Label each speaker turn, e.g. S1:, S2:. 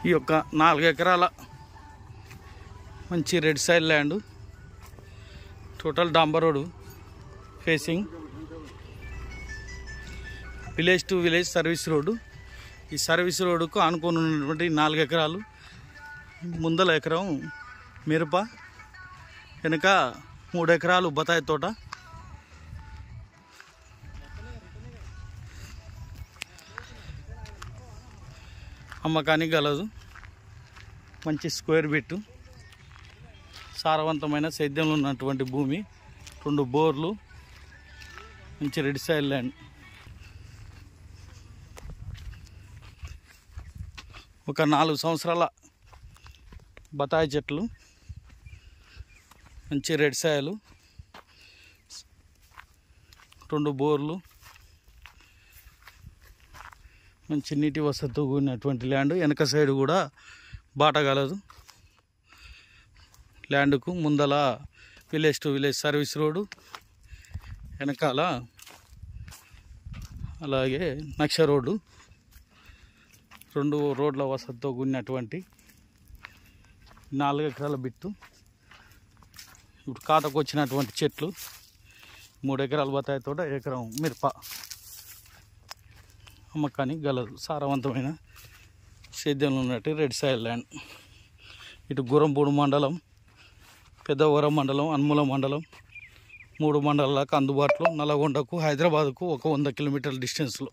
S1: ఈ యొక్క 4 ఎకరాల మంచి రెడ్ సైడ్ ల్యాండ్, టోటల్ డాంబర్ road facing, village to village service road. ఈ సర్వీస్ రోడ్డుకు ఆనుకొని ఉన్నటువంటి 4 ఎకరాలు. ముందల ఎకరం మిరప, వెనుక 3 ఎకరాలు బత్తాయి తోట. అమ్మకానికి గలదు. మంచి స్క్వేర్ బిట్టు, సారవంతమైన సేద్యంలో ఉన్నటువంటి భూమి, 2 బోర్లు, మంచి రెడ్ సైడ్ ల్యాండ్. ఒక 4 సంవత్సరాల బత్తాయి చెట్లు, మంచి రెడ్ సాయలు, 2 బోర్లు, మంచి నీటి వసతితో కూడినటువంటి ల్యాండ్. వెనక సైడ్ కూడా బాట కలదు. ల్యాండ్కు ముందల village to village service road, వెనకాల అలాగే నక్ష రోడ్డు. 2 రోడ్ల వసతితో కూడినటువంటి 4 ఎకరాల బిట్టు. ఇప్పుడు కాతకు వచ్చినటువంటి చెట్లు, 3 ఎకరాల బత్తాయి తోట, ఎకరం మిరప. అమ్మకానికి గలదు. సారవంతమైన సేద్యంలో ఉన్నట్టు రెడ్ సాయిల్ ల్యాండ్. ఇటు గురంపూడి మండలం, పెద్దవరం మండలం, అన్ముల మండలం, 3 మండలాలకు అందుబాటులో. నల్గొండకు, హైదరాబాద్కు ఒక 100 కిలోమీటర్ల డిస్టెన్స్లో.